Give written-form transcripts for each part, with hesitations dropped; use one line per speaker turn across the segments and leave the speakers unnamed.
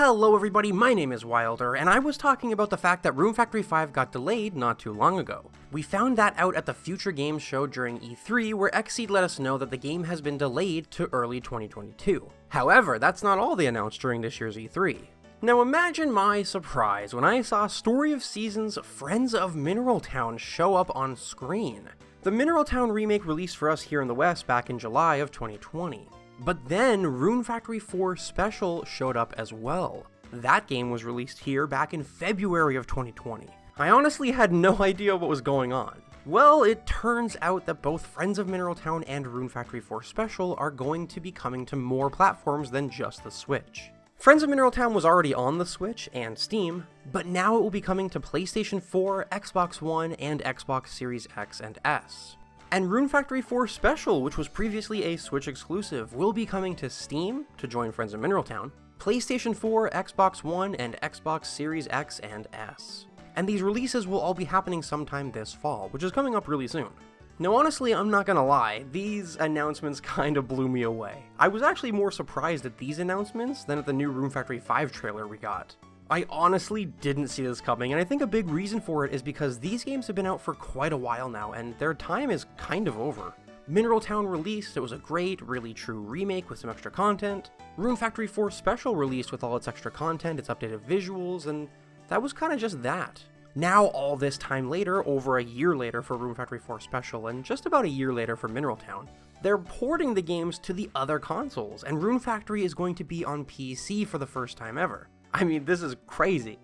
Hello everybody, my name is Wilder, and I was talking about the fact that Rune Factory 5 got delayed not too long ago. We found that out at the Future Games show during E3, where Xseed let us know that the game has been delayed to early 2022. However, that's not all they announced during this year's E3. Now imagine my surprise when I saw Story of Seasons Friends of Mineral Town show up on screen. The Mineral Town remake released for us here in the West back in July of 2020. But then Rune Factory 4 Special showed up as well. That game was released here back in February of 2020. I honestly had no idea what was going on. Well, it turns out that both Friends of Mineral Town and Rune Factory 4 Special are going to be coming to more platforms than just the Switch. Friends of Mineral Town was already on the Switch and Steam, but now it will be coming to PlayStation 4, Xbox One, and Xbox Series X and S. And Rune Factory 4 Special, which was previously a Switch exclusive, will be coming to Steam to join Friends of Mineral Town, PlayStation 4, Xbox One, and Xbox Series X and S. And these releases will all be happening sometime this fall, which is coming up really soon. Now honestly, I'm not gonna lie, these announcements kinda blew me away. I was actually more surprised at these announcements than at the new Rune Factory 5 trailer we got. I honestly didn't see this coming, and I think a big reason for it is because these games have been out for quite a while now, and their time is kind of over. Mineral Town released, it was a great, really true remake with some extra content. Rune Factory 4 Special released with all its extra content, its updated visuals, and that was kinda just that. Now all this time later, over a year later for Rune Factory 4 Special, and just about a year later for Mineral Town, they're porting the games to the other consoles, and Rune Factory is going to be on PC for the first time ever. I mean, this is crazy.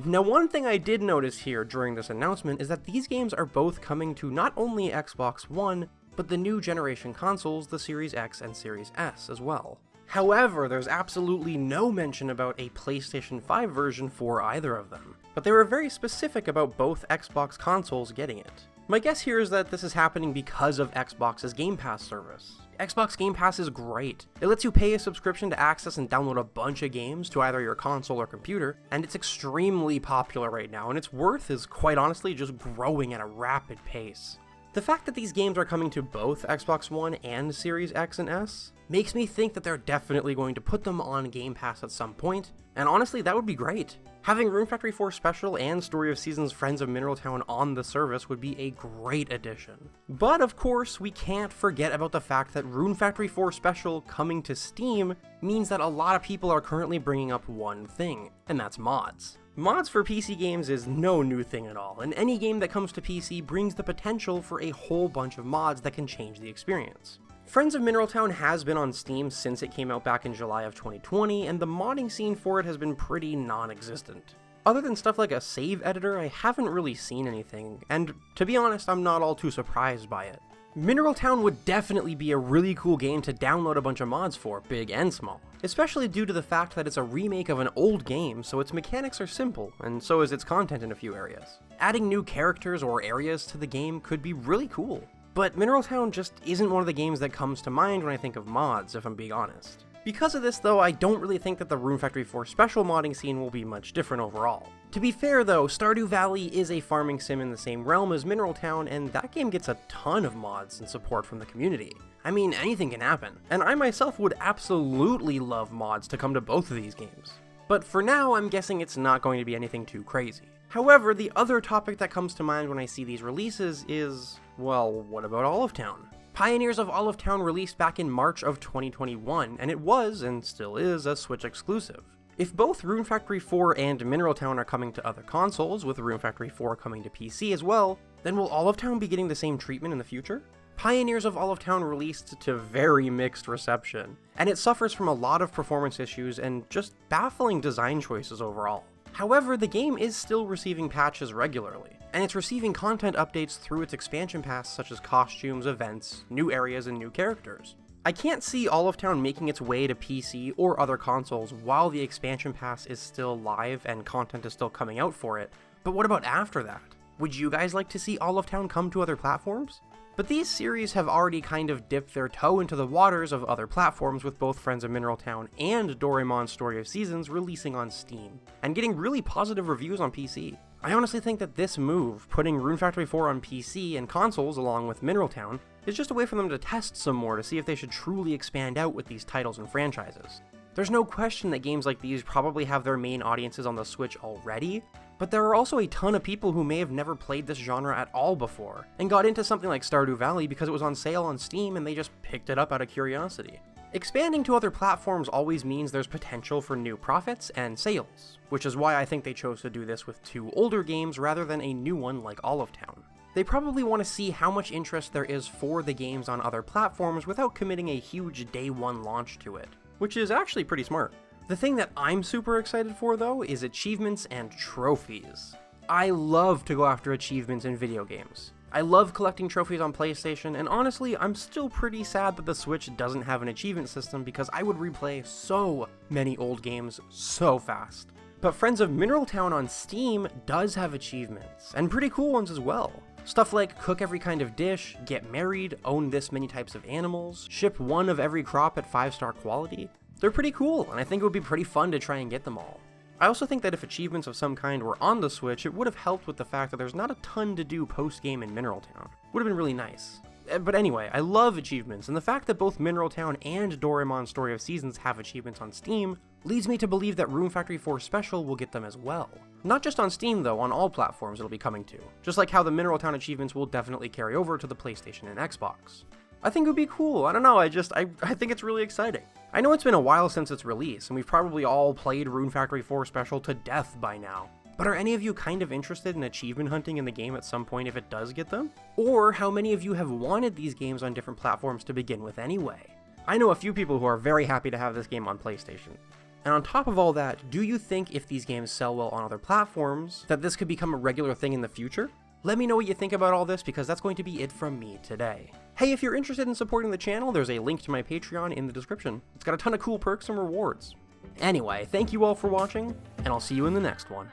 Now, one thing I did notice here during this announcement is that these games are both coming to not only Xbox One, but the new generation consoles, the Series X and Series S as well. However, there's absolutely no mention about a PlayStation 5 version for either of them, but they were very specific about both Xbox consoles getting it. My guess here is that this is happening because of Xbox's Game Pass service. Xbox Game Pass is great. It lets you pay a subscription to access and download a bunch of games to either your console or computer, and it's extremely popular right now, and its worth is quite honestly just growing at a rapid pace. The fact that these games are coming to both Xbox One and Series X and S makes me think that they're definitely going to put them on Game Pass at some point, and honestly, that would be great. Having Rune Factory 4 Special and Story of Seasons Friends of Mineral Town on the service would be a great addition. But of course, we can't forget about the fact that Rune Factory 4 Special coming to Steam means that a lot of people are currently bringing up one thing, and that's mods. Mods for PC games is no new thing at all, and any game that comes to PC brings the potential for a whole bunch of mods that can change the experience. Friends of Mineral Town has been on Steam since it came out back in July of 2020, and the modding scene for it has been pretty non-existent. Other than stuff like a save editor, I haven't really seen anything, and to be honest, I'm not all too surprised by it. Mineral Town would definitely be a really cool game to download a bunch of mods for, big and small, especially due to the fact that it's a remake of an old game, so its mechanics are simple, and so is its content in a few areas. Adding new characters or areas to the game could be really cool. But Mineral Town just isn't one of the games that comes to mind when I think of mods, if I'm being honest. Because of this though, I don't really think that the Rune Factory 4 Special modding scene will be much different overall. To be fair though, Stardew Valley is a farming sim in the same realm as Mineral Town, and that game gets a ton of mods and support from the community. I mean, anything can happen, and I myself would absolutely love mods to come to both of these games. But for now, I'm guessing it's not going to be anything too crazy. However, the other topic that comes to mind when I see these releases is, well, what about Olive Town? Pioneers of Olive Town released back in March of 2021, and it was, and still is, a Switch exclusive. If both Rune Factory 4 and Mineral Town are coming to other consoles, with Rune Factory 4 coming to PC as well, then will Olive Town be getting the same treatment in the future? Pioneers of Olive Town released to very mixed reception, and it suffers from a lot of performance issues and just baffling design choices overall. However, the game is still receiving patches regularly, and it's receiving content updates through its expansion pass such as costumes, events, new areas, and new characters. I can't see Olive Town making its way to PC or other consoles while the expansion pass is still live and content is still coming out for it, but what about after that? Would you guys like to see Olive Town come to other platforms? But these series have already kind of dipped their toe into the waters of other platforms, with both Friends of Mineral Town and Doraemon's Story of Seasons releasing on Steam, and getting really positive reviews on PC. I honestly think that this move, putting Rune Factory 4 on PC and consoles along with Mineral Town, is just a way for them to test some more to see if they should truly expand out with these titles and franchises. There's no question that games like these probably have their main audiences on the Switch already, but there are also a ton of people who may have never played this genre at all before, and got into something like Stardew Valley because it was on sale on Steam and they just picked it up out of curiosity. Expanding to other platforms always means there's potential for new profits and sales, which is why I think they chose to do this with 2 older games rather than a new one like Olive Town. They probably want to see how much interest there is for the games on other platforms without committing a huge day 1 launch to it, which is actually pretty smart. The thing that I'm super excited for though is achievements and trophies. I love to go after achievements in video games. I love collecting trophies on PlayStation, and honestly, I'm still pretty sad that the Switch doesn't have an achievement system because I would replay so many old games so fast. But Friends of Mineral Town on Steam does have achievements, and pretty cool ones as well. Stuff like cook every kind of dish, get married, own this many types of animals, ship 1 of every crop at 5-star quality. They're pretty cool, and I think it would be pretty fun to try and get them all. I also think that if achievements of some kind were on the Switch, it would have helped with the fact that there's not a ton to do post-game in Mineral Town. Would have been really nice. But anyway, I love achievements, and the fact that both Mineral Town and Doraemon Story of Seasons have achievements on Steam leads me to believe that Rune Factory 4 Special will get them as well. Not just on Steam though, on all platforms it'll be coming to, just like how the Mineral Town achievements will definitely carry over to the PlayStation and Xbox. I think it would be cool. I don't know, I think it's really exciting. I know it's been a while since its release, and we've probably all played Rune Factory 4 Special to death by now. But are any of you kind of interested in achievement hunting in the game at some point if it does get them? Or how many of you have wanted these games on different platforms to begin with anyway? I know a few people who are very happy to have this game on PlayStation. And on top of all that, do you think if these games sell well on other platforms, that this could become a regular thing in the future? Let me know what you think about all this, because that's going to be it from me today. Hey, if you're interested in supporting the channel, there's a link to my Patreon in the description. It's got a ton of cool perks and rewards. Anyway, thank you all for watching, and I'll see you in the next one.